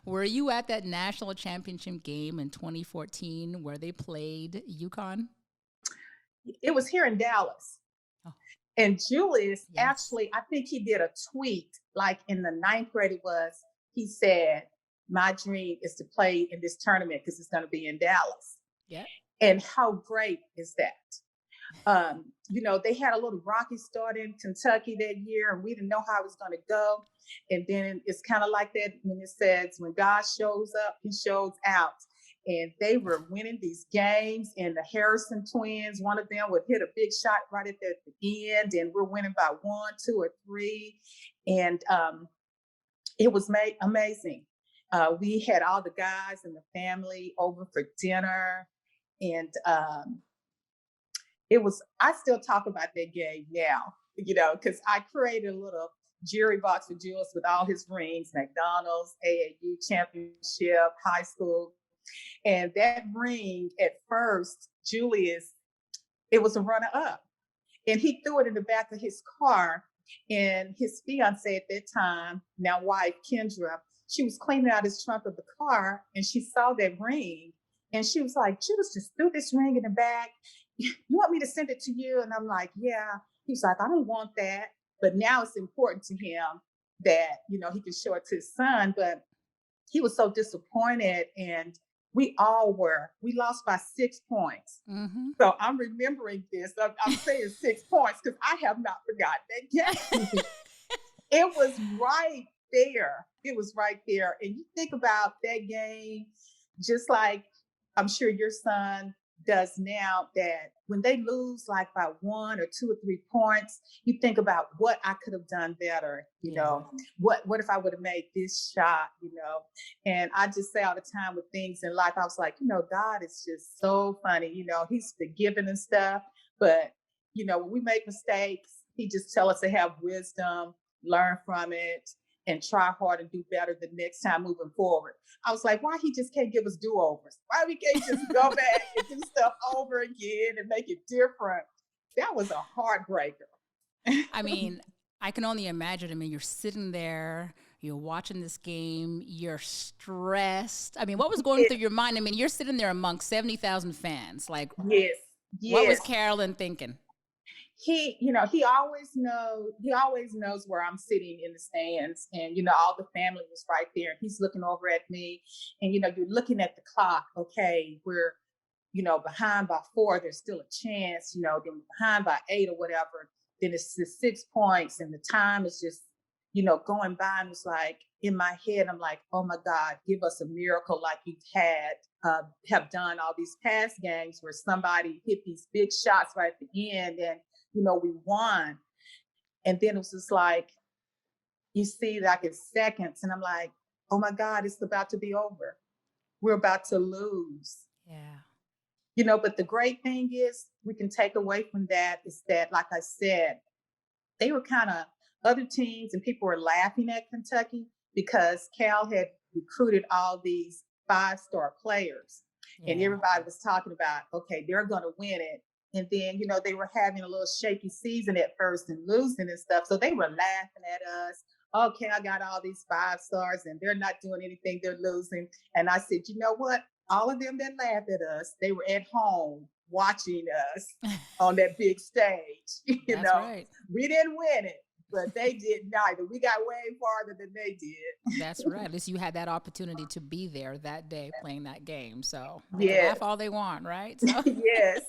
Were you at that national championship game in 2014 where they played UConn? It was here in Dallas. Oh, And Julius, yes. actually, I think he did a tweet like in the ninth grade, it was. He said, "My dream is to play in this tournament because it's going to be in Dallas." Yep. And how great is that? They had a little rocky start in Kentucky that year, and we didn't know how it was going to go. And then it's kind of like that when it says, when God shows up, he shows out. And they were winning these games, and the Harrison twins, one of them would hit a big shot right at the end, and we're winning by 1, 2, or 3. And it was amazing. We had all the guys and the family over for dinner, and I still talk about that game now, because I created a little Jerry box for Julius with all his rings, McDonald's, AAU championship, high school. And that ring at first, Julius, it was a runner up. And he threw it in the back of his car. And his fiance at that time, now wife, Kendra, she was cleaning out his trunk of the car and she saw that ring. And she was like, Julius just threw this ring in the back. You want me to send it to you? And I'm like, yeah. He's like, I don't want that. But now it's important to him that, he can show it to his son. But he was so disappointed. And we all were. We lost by 6 points. Mm-hmm. So I'm remembering this. I'm saying 6 points because I have not forgotten that game. It was right there. It was right there. And you think about that game, just like I'm sure your son does now, that when they lose like by 1 or 2 or 3 points, you think about what I could have done better, what if I would have made this shot, and I just say all the time with things in life, I was like, God is just so funny, he's forgiving and stuff, but when we make mistakes, he just tell us to have wisdom, learn from it, and try hard and do better the next time moving forward. I was like, why he just can't give us do-overs? Why we can't just go back and do stuff over again and make it different? That was a heartbreaker. I mean, I can only imagine. I mean, you're sitting there, you're watching this game, you're stressed. I mean, what was going through your mind? I mean, you're sitting there amongst 70,000 fans. Like, yes. What was Carolyn thinking? He always knows where I'm sitting in the stands, and all the family was right there, and he's looking over at me, and you're looking at the clock. Okay, we're behind by 4, there's still a chance, then behind by 8 or whatever, then it's the 6 points, and the time is just going by, and it's like in my head I'm like, oh my God, give us a miracle like you've have done all these past games where somebody hit these big shots right at the end, and we won. And then it was just like, you see, like in seconds, and I'm like, oh my God, it's about to be over. We're about to lose. Yeah. But the great thing is we can take away from that is that, like I said, they were kind of other teams and people were laughing at Kentucky because Cal had recruited all these 5-star players. Yeah. And everybody was talking about, okay, they're going to win it. And then, they were having a little shaky season at first and losing and stuff. So they were laughing at us. Okay, I got all these 5 stars and they're not doing anything. They're losing. And I said, you know what? All of them that laughed at us, they were at home watching us on that big stage. That's right. We didn't win it, but they did neither. We got way farther than they did. That's right. At least you had that opportunity to be there that day playing that game. So yes. laugh all they want, right? So. Yes.